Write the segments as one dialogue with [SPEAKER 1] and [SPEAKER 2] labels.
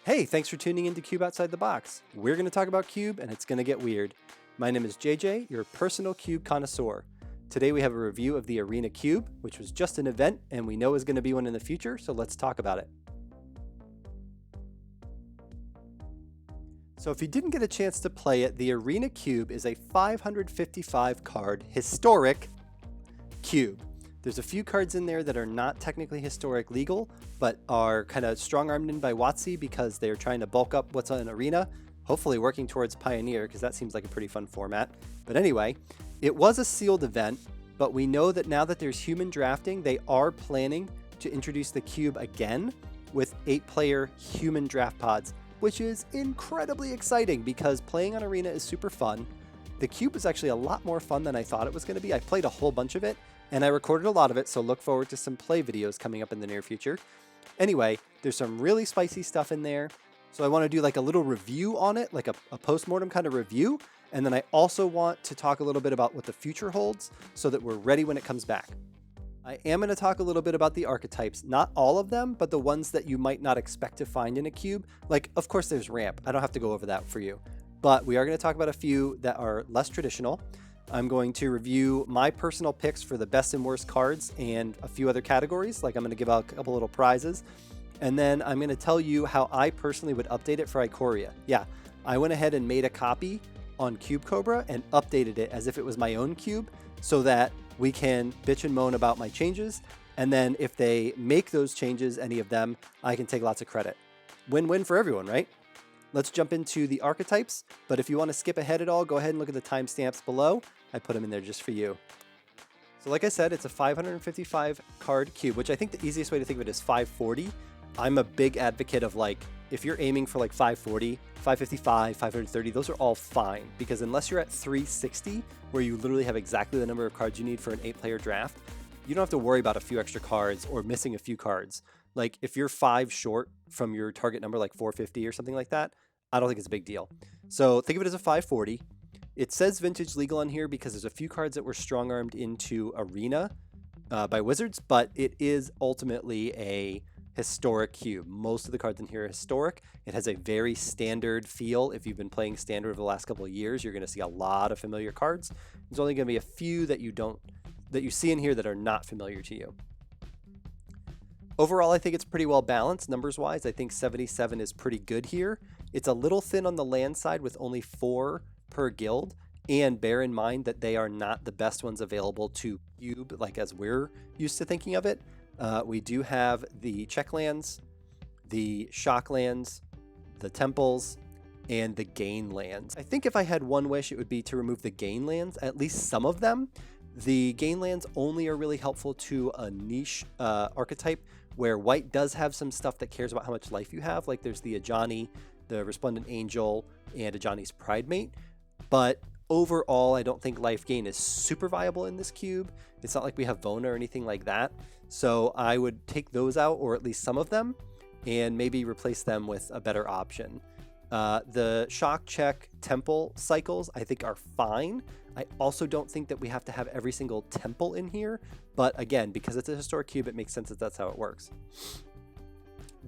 [SPEAKER 1] Hey, thanks for tuning in to Cube Outside the Box. We're going to talk about Cube, and it's going to get weird. My name is JJ, your personal Cube connoisseur. Today we have a review of the Arena Cube, which was just an event, and we know is going to be one in the future, so let's talk about it. So if you didn't get a chance to play it, the Arena Cube is a 555 card historic cube. There's a few cards in there that are not technically historic legal, but are kind of strong-armed in by WotC because they're trying to bulk up what's on Arena, hopefully working towards Pioneer because that seems like a pretty fun format. But anyway, it was a sealed event, but we know that now that there's human drafting, they are planning to introduce the cube again with 8-player human draft pods, which is incredibly exciting because playing on Arena is super fun. The cube is actually a lot more fun than I thought it was going to be. I played a whole bunch of it, and I recorded a lot of it, so look forward to some play videos coming up in the near future. Anyway, there's some really spicy stuff in there, so I want to do like a little review on it, like a post-mortem kind of review, and then I also want to talk a little bit about what the future holds so that we're ready when it comes back. I am going to talk a little bit about the archetypes, not all of them, but the ones that you might not expect to find in a cube. Like, of course, there's ramp. I don't have to go over that for you, but we are going to talk about a few that are less traditional. I'm going to review my personal picks for the best and worst cards and a few other categories. Like I'm going to give out a couple little prizes. And then I'm going to tell you how I personally would update it for Ikoria. Yeah, I went ahead and made a copy on Cube Cobra and updated it as if it was my own cube so that we can bitch and moan about my changes. And then if they make those changes, any of them, I can take lots of credit. Win-win for everyone, right? Let's jump into the archetypes, but if you want to skip ahead at all, go ahead and look at the timestamps below. I put them in there just for you. So like I said, it's a 555 card cube, which I think the easiest way to think of it is 540. I'm a big advocate of like, if you're aiming for like 540, 555, 530, those are all fine because unless you're at 360, where you literally have exactly the number of cards you need for an 8-player draft, you don't have to worry about a few extra cards or missing a few cards. Like if you're 5 short from your target number, like 450 or something like that, I don't think it's a big deal. So think of it as a 540. It says vintage legal on here because there's a few cards that were strong-armed into Arena by Wizards, but it is ultimately a historic cube. Most of the cards in here are historic. It has a very standard feel. If you've been playing standard over the last couple of years, you're going to see a lot of familiar cards. There's only going to be a few that you see in here that are not familiar to you. Overall, I think it's pretty well balanced numbers-wise. I think 77 is pretty good here. It's a little thin on the land side with only 4 per guild, and bear in mind that they are not the best ones available to cube, like as we're used to thinking of it. We do have the check lands, the shock lands, the temples, and the gain lands. I think if I had one wish, it would be to remove the gain lands, at least some of them. The gain lands only are really helpful to a niche archetype where white does have some stuff that cares about how much life you have. Like there's the Ajani, the Resplendent Angel, and Ajani's Pridemate. But overall, I don't think life gain is super viable in this cube. It's not like we have Vona or anything like that. So I would take those out, or at least some of them, and maybe replace them with a better option. The shock, check, temple cycles I think are fine. I also don't think that we have to have every single temple in here, but again, because it's a historic cube, it makes sense that that's how it works.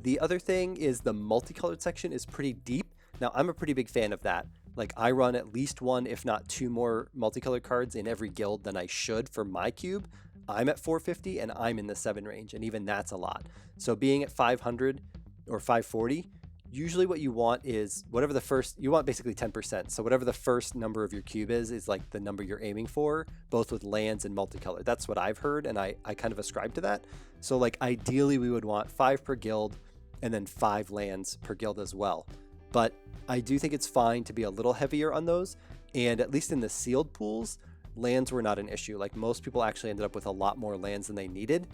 [SPEAKER 1] The other thing is the multicolored section is pretty deep. Now, I'm a pretty big fan of that. Like I run at least 1, if not 2 more multicolored cards in every guild than I should for my cube. I'm at 450 and I'm in the 7 range, and even that's a lot. So being at 500 or 540, usually what you want is whatever the first, you want basically 10%. So whatever the first number of your cube is like the number you're aiming for, both with lands and multicolor. That's what I've heard, and I kind of ascribe to that. So like ideally we would want 5 per guild and then 5 lands per guild as well. But I do think it's fine to be a little heavier on those. And at least in the sealed pools, lands were not an issue. Like most people actually ended up with a lot more lands than they needed.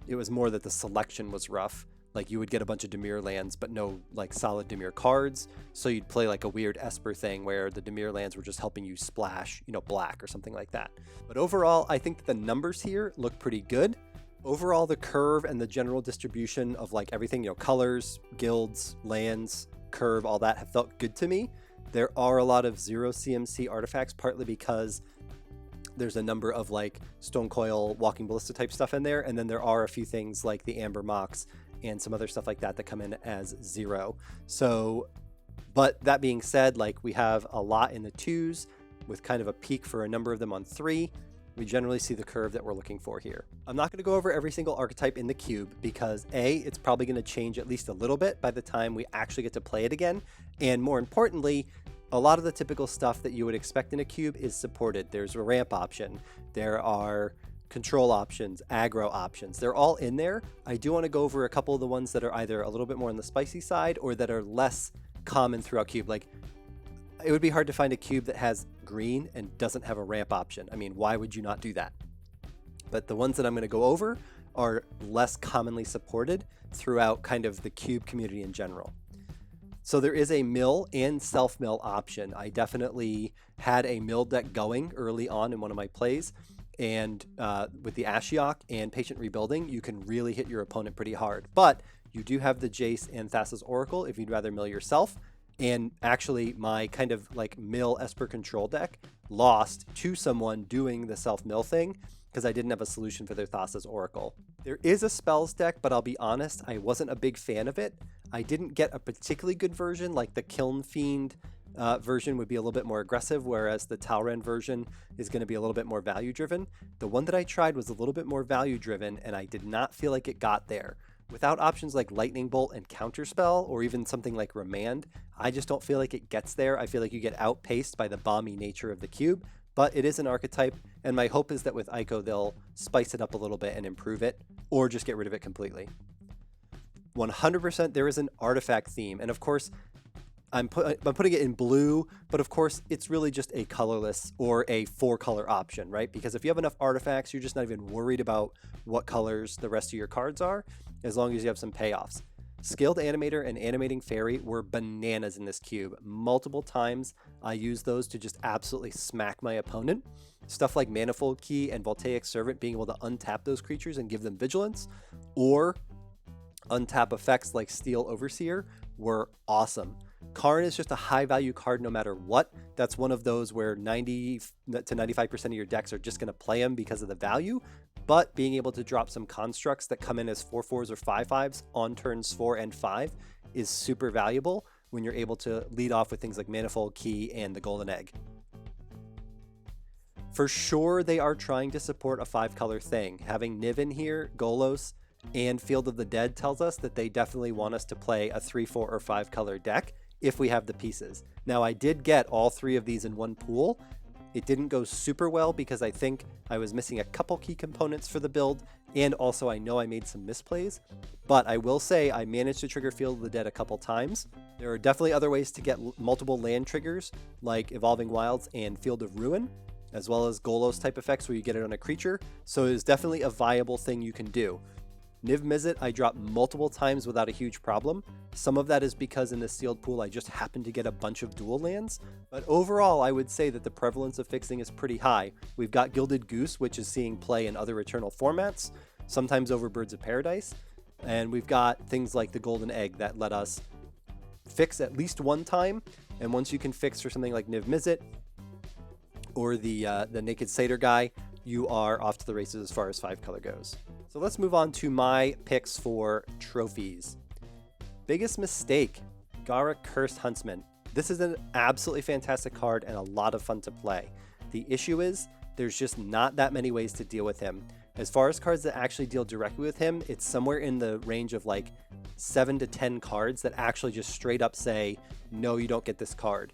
[SPEAKER 1] It was more that the selection was rough. Like you would get a bunch of Dimir lands, but no like solid Dimir cards. So you'd play like a weird Esper thing where the Dimir lands were just helping you splash, black or something like that. But overall, I think that the numbers here look pretty good. Overall, the curve and the general distribution of like everything, colors, guilds, lands, curve, all that have felt good to me. There are a lot of 0 CMC artifacts, partly because there's a number of like Stone Coil, Walking Ballista type stuff in there. And then there are a few things like the Amber Mox and some other stuff like that that come in as 0. So, but that being said, like we have a lot in the 2s with kind of a peak for a number of them on 3. We generally see the curve that we're looking for here. I'm not going to go over every single archetype in the cube because A, it's probably going to change at least a little bit by the time we actually get to play it again. And more importantly, a lot of the typical stuff that you would expect in a cube is supported. There's a ramp option. There are control options, aggro options. They're all in there. I do want to go over a couple of the ones that are either a little bit more on the spicy side or that are less common throughout cube. Like, it would be hard to find a cube that has green and doesn't have a ramp option. I mean, why would you not do that? But the ones that I'm going to go over are less commonly supported throughout kind of the cube community in general. So there is a mill and self-mill option. I definitely had a mill deck going early on in one of my plays, and with the Ashiok and Patient Rebuilding, you can really hit your opponent pretty hard. But you do have the Jace and Thassa's Oracle if you'd rather mill yourself. And actually, my kind of like mill Esper control deck lost to someone doing the self-mill thing because I didn't have a solution for their Thassa's Oracle. There is a spells deck, but I'll be honest, I wasn't a big fan of it. I didn't get a particularly good version, like the Kiln Fiend version would be a little bit more aggressive, whereas the Talrand version is going to be a little bit more value-driven. The one that I tried was a little bit more value-driven, and I did not feel like it got there. Without options like Lightning Bolt and Counterspell, or even something like Remand, I just don't feel like it gets there. I feel like you get outpaced by the bomby nature of the cube, but it is an archetype, and my hope is that with Ico, they'll spice it up a little bit and improve it, or just get rid of it completely. 100% there is an artifact theme, and of course, I'm putting it in blue, but of course, it's really just a colorless or a 4-color option, right? Because if you have enough artifacts, you're just not even worried about what colors the rest of your cards are, as long as you have some payoffs. Skilled Animator and Animating Fairy were bananas in this cube. Multiple times, I used those to just absolutely smack my opponent. Stuff like Manifold Key and Voltaic Servant being able to untap those creatures and give them vigilance, or untap effects like Steel Overseer were awesome. Karn is just a high value card no matter what. That's one of those where 90 to 95% of your decks are just going to play him because of the value, but being able to drop some constructs that come in as 4/4s or 5/5s on turns 4 and 5 is super valuable when you're able to lead off with things like Manifold Key and the Golden Egg. For sure, they are trying to support a 5-color thing. Having Niv in here, Golos, and Field of the Dead tells us that they definitely want us to play a 3, 4, or 5-color deck if we have the pieces. Now, I did get all 3 of these in one pool. It didn't go super well because I think I was missing a couple key components for the build, and also I know I made some misplays, but I will say I managed to trigger Field of the Dead a couple times. There are definitely other ways to get multiple land triggers, like Evolving Wilds and Field of Ruin, as well as Golos type effects where you get it on a creature, so it is definitely a viable thing you can do. Niv Mizzet I dropped multiple times without a huge problem. Some of that is because in the sealed pool I just happened to get a bunch of dual lands, but overall I would say that the prevalence of fixing is pretty high. We've got Gilded Goose, which is seeing play in other Eternal formats, sometimes over Birds of Paradise, and we've got things like the Golden Egg that let us fix at least one time, and once you can fix for something like Niv Mizzet or the Naked Satyr guy, you are off to the races as far as 5-color goes. So let's move on to my picks for trophies. Biggest mistake, Garruk Cursed Huntsman. This is an absolutely fantastic card and a lot of fun to play. The issue is there's just not that many ways to deal with him. As far as cards that actually deal directly with him, it's somewhere in the range of like 7 to 10 cards that actually just straight up say, no, you don't get this card.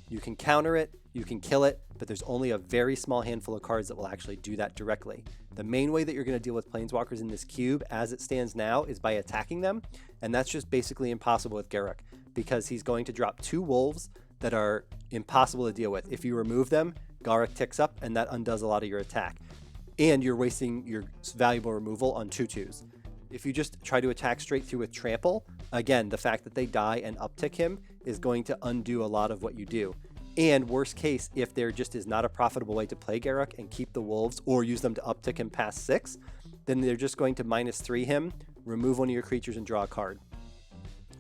[SPEAKER 1] You can counter it, you can kill it, but there's only a very small handful of cards that will actually do that directly. The main way that you're going to deal with Planeswalkers in this cube as it stands now is by attacking them, and that's just basically impossible with Garruk, because he's going to drop 2 wolves that are impossible to deal with. If you remove them, Garruk ticks up, and that undoes a lot of your attack. And you're wasting your valuable removal on 2/2s. If you just try to attack straight through with Trample, again, the fact that they die and uptick him is going to undo a lot of what you do. And worst case, if there just is not a profitable way to play Garruk and keep the wolves or use them to uptick him past 6, then they're just going to -3 him, remove one of your creatures, and draw a card.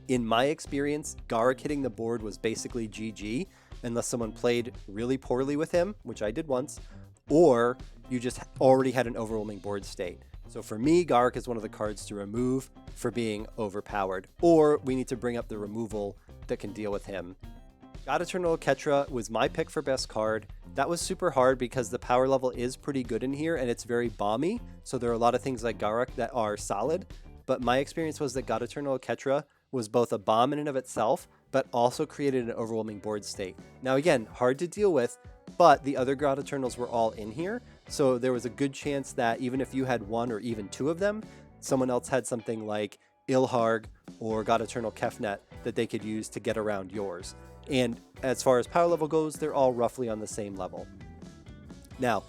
[SPEAKER 1] In my experience, Garruk hitting the board was basically GG, unless someone played really poorly with him, which I did once, or you just already had an overwhelming board state. So for me, Garruk is one of the cards to remove for being overpowered, or we need to bring up the removal that can deal with him. God Eternal Ketra was my pick for best card. That was super hard because the power level is pretty good in here and it's very bomby. So there are a lot of things like Garruk that are solid. But my experience was that God Eternal Ketra was both a bomb in and of itself, but also created an overwhelming board state. Now again, hard to deal with, but the other God Eternals were all in here. So there was a good chance that even if you had one or even two of them, someone else had something like Ilharg or God Eternal Kefnet that they could use to get around yours. And as far as power level goes, they're all roughly on the same level. Now,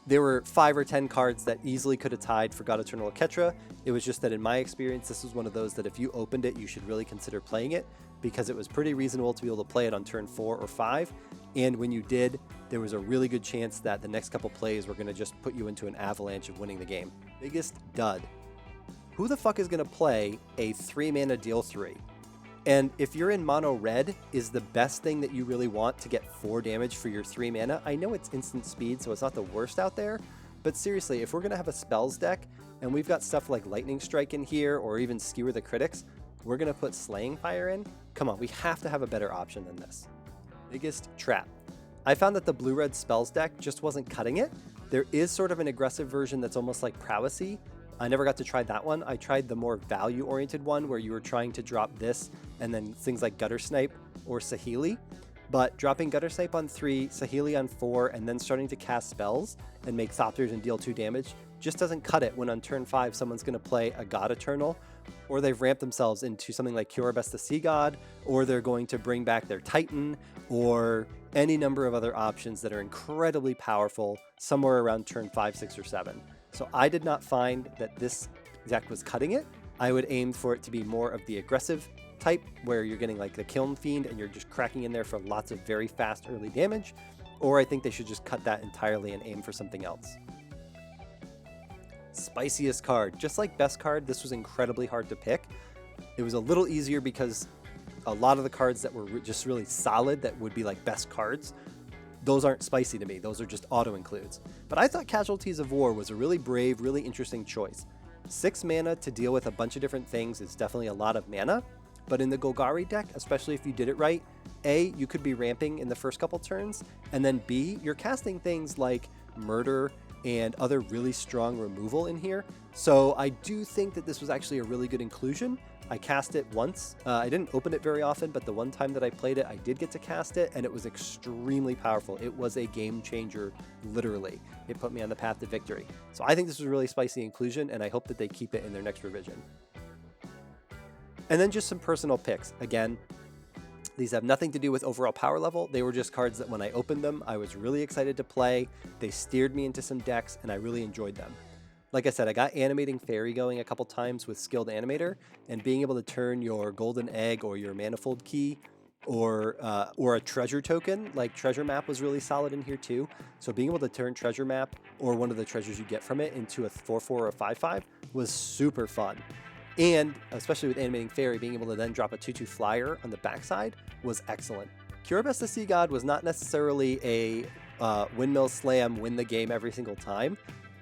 [SPEAKER 1] there were 5 or 10 cards that easily could have tied for God Eternal Ketra. It was just that in my experience, this was one of those that if you opened it, you should really consider playing it because it was pretty reasonable to be able to play it on turn 4 or 5. And when you did, there was a really good chance that the next couple plays were going to just put you into an avalanche of winning the game. Biggest dud. Who the fuck is going to play a 3-mana deal 3? And if you're in mono red, is the best thing that you really want to get 4 damage for your 3 mana. I know it's instant speed, so it's not the worst out there, but seriously, if we're going to have a spells deck, and we've got stuff like Lightning Strike in here, or even Skewer the Critics, we're going to put Slaying Fire in? Come on, we have to have a better option than this. Biggest trap. I found that the blue-red spells deck just wasn't cutting it. There is sort of an aggressive version that's almost like Prowessy. I never got to try that one. I tried the more value-oriented one where you were trying to drop this and then things like Gutter Snipe or Saheeli. But dropping Gutter Snipe on 3, Saheeli on 4, and then starting to cast spells and make Thopters and deal 2 damage just doesn't cut it when on turn 5 someone's going to play a God Eternal, or they've ramped themselves into something like Curibus the Sea God, or they're going to bring back their Titan, or any number of other options that are incredibly powerful somewhere around turn 5, 6, or 7. So I did not find that this deck was cutting it. I would aim for it to be more of the aggressive type, where you're getting like the Kiln Fiend and you're just cracking in there for lots of very fast early damage, or I think they should just cut that entirely and aim for something else. Spiciest card. Just like best card, this was incredibly hard to pick. It was a little easier because a lot of the cards that were just really solid that would be like best cards, those aren't spicy to me. Those are just auto-includes. But I thought Casualties of War was a really brave, really interesting choice. 6 mana to deal with a bunch of different things is definitely a lot of mana, but in the Golgari deck, especially if you did it right, A, you could be ramping in the first couple turns, and then B, you're casting things like Murder and other really strong removal in here. So I do think that this was actually a really good inclusion. I cast it once. I didn't open it very often, but the one time that I played it, I did get to cast it, and it was extremely powerful. It was a game changer, literally. It put me on the path to victory. So I think this was a really spicy inclusion, and I hope that they keep it in their next revision. And then just some personal picks. Again, these have nothing to do with overall power level. They were just cards that when I opened them, I was really excited to play. They steered me into some decks, and I really enjoyed them. Like I said, I got Animating Fairy going a couple times with Skilled Animator, and being able to turn your Golden Egg or your Manifold Key or a treasure token like Treasure Map was really solid in here too. So being able to turn Treasure Map or one of the treasures you get from it into a 4/4 or a 5/5 was super fun. And especially with Animating Fairy, being able to then drop a 2/2 flyer on the backside was excellent. Curibus the Sea God was not necessarily a windmill slam, win the game every single time,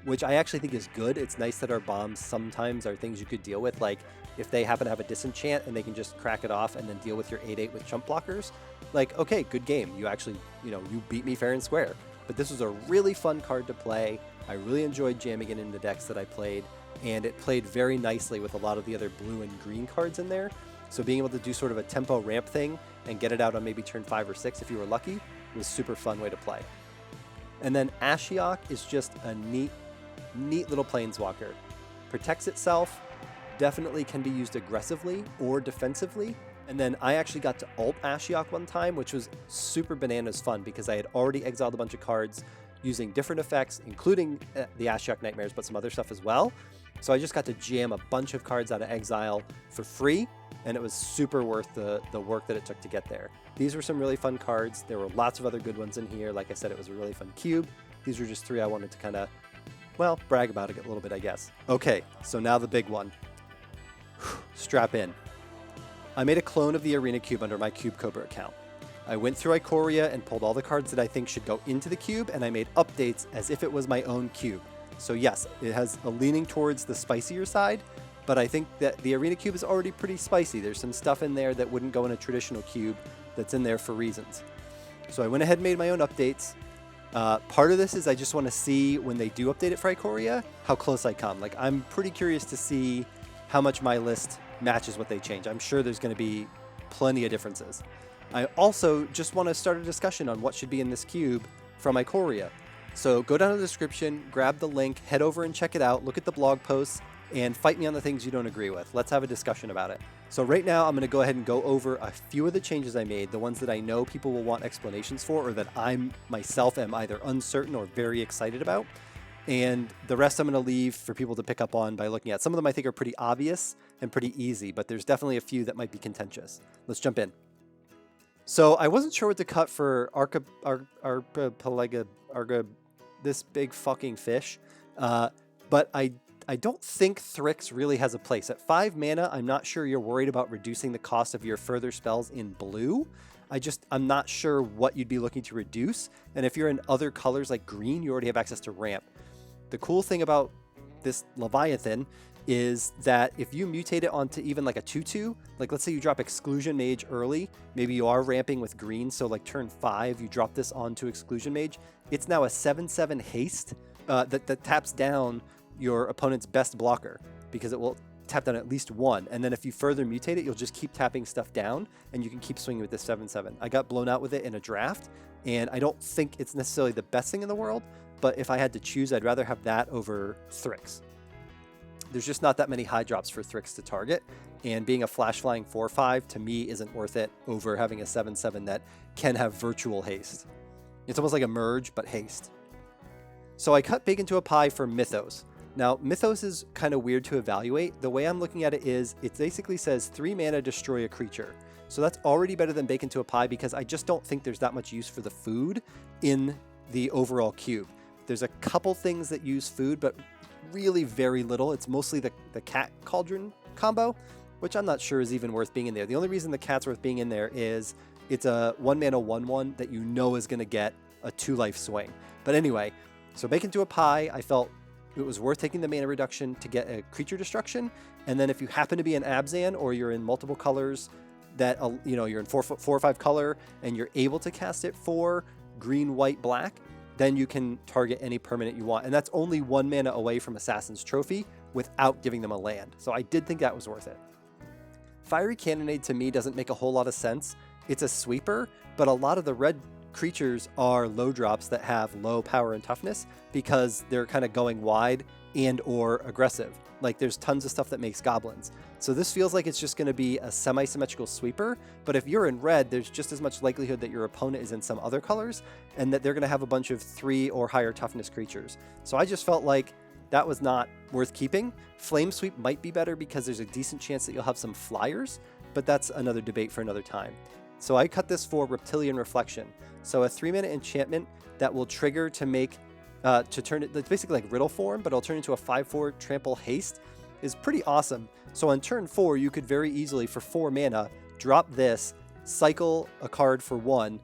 [SPEAKER 1] which I actually think is good. It's nice that our bombs sometimes are things you could deal with, like if they happen to have a disenchant and they can just crack it off and then deal with your 8/8 with chump blockers, like, okay, good game. You actually, you beat me fair and square. But this was a really fun card to play. I really enjoyed jamming it in the decks that I played, and it played very nicely with a lot of the other blue and green cards in there. So being able to do sort of a tempo ramp thing and get it out on maybe turn 5 or 6 if you were lucky was super fun way to play. And then Ashiok is just a neat little planeswalker. Protects itself, definitely can be used aggressively or defensively. And then I actually got to ult Ashiok one time, which was super bananas fun because I had already exiled a bunch of cards using different effects, including the Ashiok Nightmares, but some other stuff as well. So I just got to jam a bunch of cards out of exile for free, and it was super worth the work that it took to get there. These were some really fun cards. There were lots of other good ones in here. Like I said, it was a really fun cube. These were just 3 I wanted to kind of, well, brag about it a little bit, I guess. Okay, so now the big one. Strap in. I made a clone of the Arena Cube under my Cube Cobra account. I went through Ikoria and pulled all the cards that I think should go into the cube, and I made updates as if it was my own cube. So yes, it has a leaning towards the spicier side, but I think that the Arena Cube is already pretty spicy. There's some stuff in there that wouldn't go in a traditional cube that's in there for reasons. So I went ahead and made my own updates. Part of this is I just want to see when they do update it for Ikoria, how close I come. Like, I'm pretty curious to see how much my list matches what they change. I'm sure there's going to be plenty of differences. I also just want to start a discussion on what should be in this cube from Ikoria. So go down to the description, grab the link, head over and check it out, look at the blog posts, and fight me on the things you don't agree with. Let's have a discussion about it. So right now, I'm going to go ahead and go over a few of the changes I made, the ones that I know people will want explanations for, or that I myself am either uncertain or very excited about. And the rest I'm going to leave for people to pick up on by looking at. Some of them I think are pretty obvious and pretty easy, but there's definitely a few that might be contentious. Let's jump in. So I wasn't sure what to cut for this big fucking fish, but I don't think Thrix really has a place. At 5 mana, I'm not sure you're worried about reducing the cost of your further spells in blue. I'm not sure what you'd be looking to reduce. And if you're in other colors like green, you already have access to ramp. The cool thing about this Leviathan is that if you mutate it onto even like a 2/2, like let's say you drop Exclusion Mage early, maybe you are ramping with green, so like turn 5, you drop this onto Exclusion Mage, it's now a 7/7 haste that taps down your opponent's best blocker, because it will tap down at least one, and then if you further mutate it, you'll just keep tapping stuff down, and you can keep swinging with this 7/7. I got blown out with it in a draft, and I don't think it's necessarily the best thing in the world, but if I had to choose, I'd rather have that over Thrix. There's just not that many high drops for Thrix to target, and being a flash flying 4/5 to me isn't worth it over having a 7/7 that can have virtual haste. It's almost like a merge, but haste. So I cut bacon to a pie for Mythos. Now, Mythos is kind of weird to evaluate. The way I'm looking at it is, it basically says 3 mana destroy a creature. So that's already better than bacon to a pie, because I just don't think there's that much use for the food in the overall cube. There's a couple things that use food, but really very little. It's mostly the cat cauldron combo, which I'm not sure is even worth being in there. The only reason the cat's worth being in there is it's a 1 mana 1/1 that you know is going to get a 2-life swing. But anyway, so bacon to a pie, I felt it was worth taking the mana reduction to get a creature destruction. And then if you happen to be an Abzan, or you're in multiple colors that, you're in 4 or 5 color and you're able to cast it for green, white, black, then you can target any permanent you want. And that's only 1 mana away from Assassin's Trophy without giving them a land. So I did think that was worth it. Fiery Cannonade to me doesn't make a whole lot of sense. It's a sweeper, but a lot of the red creatures are low drops that have low power and toughness because they're kind of going wide and or aggressive. Like, there's tons of stuff that makes goblins. So this feels like it's just going to be a semi-symmetrical sweeper, but if you're in red, there's just as much likelihood that your opponent is in some other colors and that they're going to have a bunch of 3 or higher toughness creatures. So I just felt like that was not worth keeping. Flame Sweep might be better because there's a decent chance that you'll have some flyers, but that's another debate for another time. So I cut this for Reptilian Reflection. So a 3-mana enchantment that will trigger to make to turn it, it's basically like Riddle form, but it'll turn into a 5/4 trample haste, is pretty awesome. So on turn 4, you could very easily, for 4 mana, drop this, cycle a card for 1,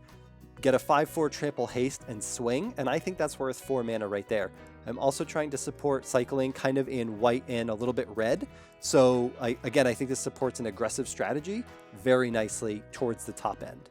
[SPEAKER 1] get a 5/4 trample haste, and swing, and I think that's worth 4 mana right there. I'm also trying to support cycling kind of in white and a little bit red, so I think this supports an aggressive strategy very nicely towards the top end.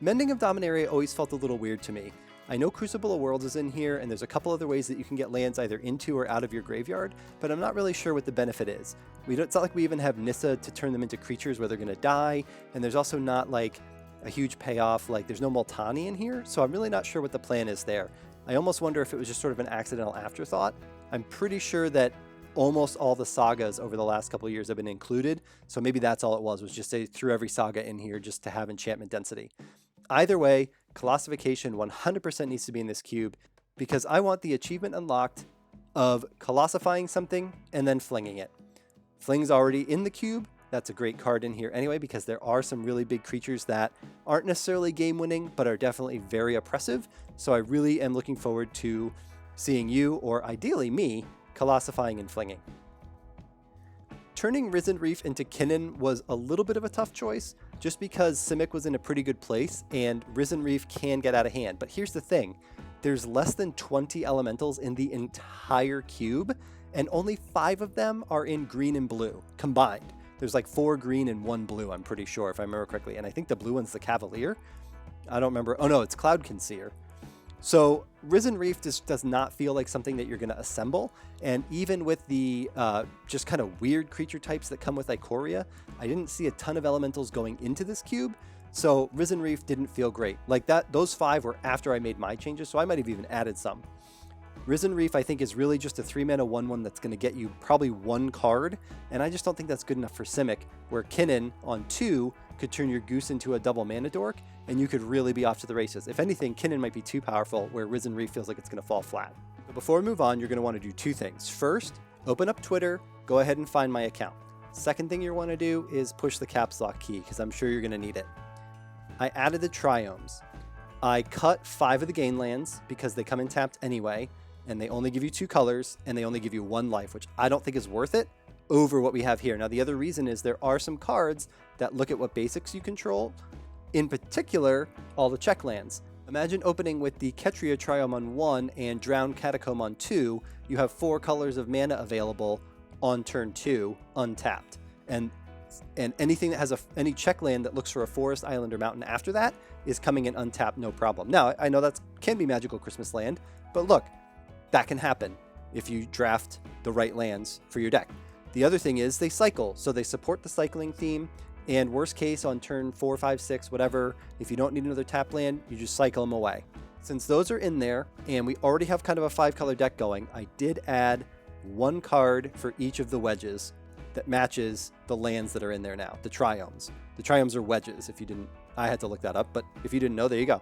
[SPEAKER 1] Mending of Dominaria always felt a little weird to me. I know Crucible of Worlds is in here, and there's a couple other ways that you can get lands either into or out of your graveyard, but I'm not really sure what the benefit is. It's not like we even have Nissa to turn them into creatures where they're going to die, and there's also not like a huge payoff, like there's no Multani in here, so I'm really not sure what the plan is there. I almost wonder if it was just sort of an accidental afterthought. I'm pretty sure that almost all the sagas over the last couple of years have been included, so maybe that's all it was just they threw every saga in here just to have enchantment density. Either way, Colossification 100% needs to be in this cube because I want the achievement unlocked of colossifying something and then flinging it. Fling's already in the cube. That's a great card in here anyway because there are some really big creatures that aren't necessarily game winning but are definitely very oppressive. So I really am looking forward to seeing you, or ideally me, colossifying and flinging. Turning Risen Reef into Kinnan was a little bit of a tough choice just because Simic was in a pretty good place and Risen Reef can get out of hand. But here's the thing, there's less than 20 elementals in the entire cube, and only 5 of them are in green and blue combined. There's like 4 green and 1 blue, I'm pretty sure, if I remember correctly. And I think the blue one's the Cavalier. I don't remember. Oh no, it's Cloud Conceer. So Risen Reef just does not feel like something that you're going to assemble. And even with the just kind of weird creature types that come with Ikoria, I didn't see a ton of elementals going into this cube. So Risen Reef didn't feel great. Like that, those 5 were after I made my changes, so I might have even added some. Risen Reef, I think, is really just a 3-mana 1/1 that's going to get you probably 1 card, and I just don't think that's good enough for Simic, where Kinnan on 2 could turn your Goose into a double mana dork, and you could really be off to the races. If anything, Kinnan might be too powerful, where Risen Reef feels like it's going to fall flat. But before we move on, you're going to want to do 2 things. First, open up Twitter, go ahead and find my account. Second thing you want to do is push the caps lock key, because I'm sure you're going to need it. I added the Triomes. I cut 5 of the gain lands, because they come in tapped anyway, and they only give you 2 colors, and they only give you 1 life, which I don't think is worth it over what we have here. Now, the other reason is there are some cards that look at what basics you control, in particular, all the check lands. Imagine opening with the Ketria Triome on 1 and Drowned Catacomb on 2. You have 4 colors of mana available on turn 2, untapped. And anything that has any check land that looks for a forest, island, or mountain after that is coming in untapped, no problem. Now, I know that can be Magical Christmas Land, but look, that can happen if you draft the right lands for your deck. The other thing is they cycle, so they support the cycling theme, and worst case on turn 4, 5, 6, whatever, if you don't need another tap land, you just cycle them away. Since those are in there, and we already have kind of a 5-color deck going, I did add 1 card for each of the wedges that matches the lands that are in there now, the Triomes. The Triomes are wedges, if you didn't, I had to look that up, but if you didn't know, there you go.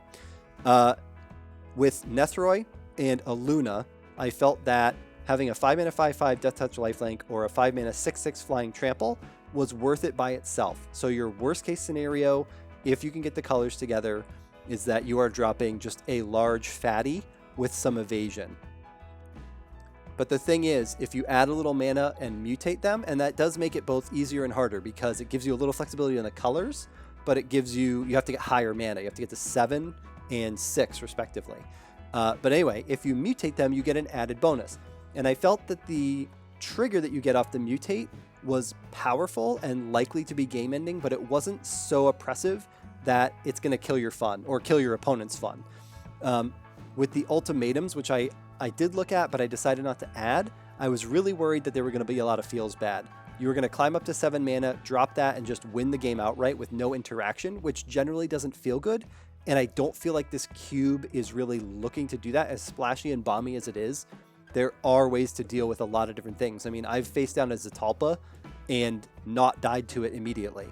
[SPEAKER 1] With Nethroi and a Luna, I felt that having a 5-mana 5/5 Death Touch Lifelink or a 5-mana 6/6 Flying Trample was worth it by itself. So your worst case scenario, if you can get the colors together, is that you are dropping just a large fatty with some evasion. But the thing is, if you add a little mana and mutate them, and that does make it both easier and harder because it gives you a little flexibility on the colors, but it gives you have to get higher mana. You have to get to 7 and 6 respectively. But anyway, if you mutate them, you get an added bonus. And I felt that the trigger that you get off the mutate was powerful and likely to be game ending, but it wasn't so oppressive that it's going to kill your fun or kill your opponent's fun. With the ultimatums, which I did look at, but I decided not to add, I was really worried that there were going to be a lot of feels bad. You were going to climb up to 7 mana, drop that, and just win the game outright with no interaction, which generally doesn't feel good. And I don't feel like this cube is really looking to do that, as splashy and bomby as it is. There are ways to deal with a lot of different things. I mean, I've faced down as a Talpa and not died to it immediately.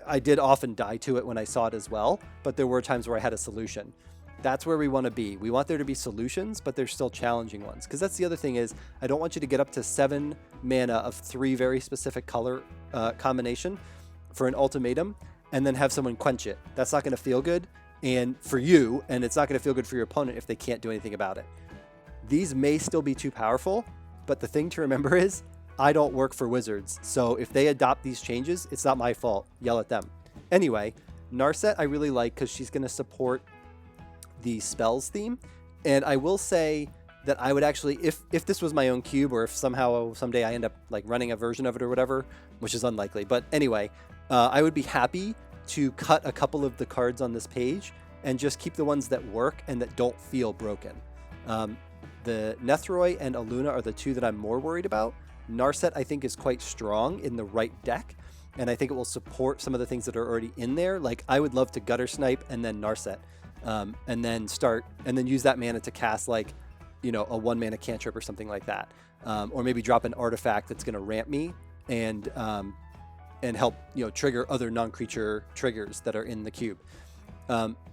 [SPEAKER 1] I did often die to it when I saw it as well, but there were times where I had a solution. That's where we want to be. We want there to be solutions, but there's still challenging ones. Because that's the other thing is, I don't want you to get up to 7 mana of 3 very specific color combination for an ultimatum, and then have someone quench it. That's not going to feel good. And for you, and it's not going to feel good for your opponent if they can't do anything about it. These may still be too powerful, but the thing to remember is I don't work for Wizards, so if they adopt these changes, it's not my fault. Yell at them. Anyway, Narset I really like because she's going to support the spells theme, and I will say that I would actually, if this was my own cube, or if somehow someday I end up like running a version of it or whatever, which is unlikely, but anyway, I would be happy to cut a couple of the cards on this page and just keep the ones that work and that don't feel broken. The Nethroi and Aluna are the 2 that I'm more worried about. Narset I think is quite strong in the right deck, and I think it will support some of the things that are already in there. Like I would love to Gutter Snipe and then Narset, and then use that mana to cast like, you know, a 1-mana cantrip or something like that, or maybe drop an artifact that's going to ramp me and help, you know, trigger other non-creature triggers that are in the cube.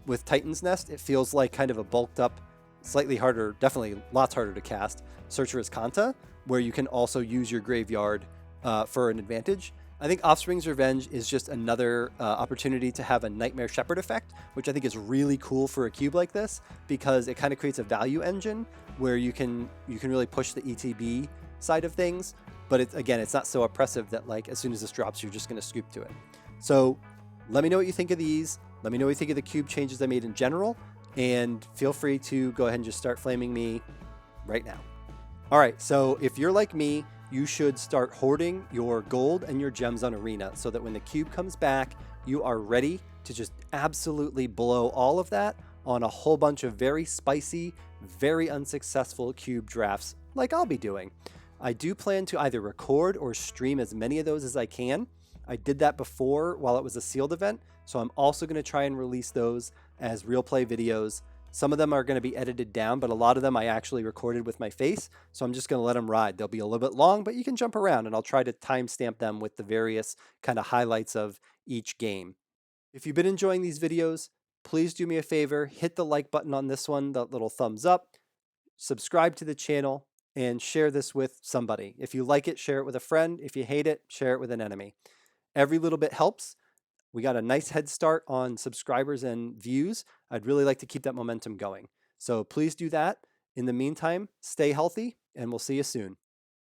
[SPEAKER 1] With Titan's Nest, it feels like kind of a bulked up, slightly harder, definitely lots harder to cast Sorcerer's Kanta, where you can also use your graveyard for an advantage. I think Offspring's Revenge is just another opportunity to have a Nightmare Shepherd effect, which I think is really cool for a cube like this, because it kind of creates a value engine where you can really push the ETB side of things. But it's not so oppressive that like as soon as this drops, you're just going to scoop to it. So let me know what you think of these. Let me know what you think of the cube changes I made in general. and feel free to go ahead and just start flaming me right now. All right, so if you're like me, you should start hoarding your gold and your gems on Arena so that when the cube comes back, you are ready to just absolutely blow all of that on a whole bunch of very spicy, very unsuccessful cube drafts like I'll be doing. I do plan to either record or stream as many of those as I can. I did that before while it was a sealed event, so I'm also going to try and release those as real play videos. Some of them are going to be edited down, but a lot of them I actually recorded with my face, so I'm just going to let them ride. They'll be a little bit long, but you can jump around, and I'll try to timestamp them with the various kind of highlights of each game. If you've been enjoying these videos, please do me a favor, hit the like button on this one, the little thumbs up, subscribe to the channel, and share this with somebody. If you like it, share it with a friend. If you hate it, share it with an enemy. Every little bit helps. We got a nice head start on subscribers and views. I'd really like to keep that momentum going. So please do that. In the meantime, stay healthy, and we'll see you soon.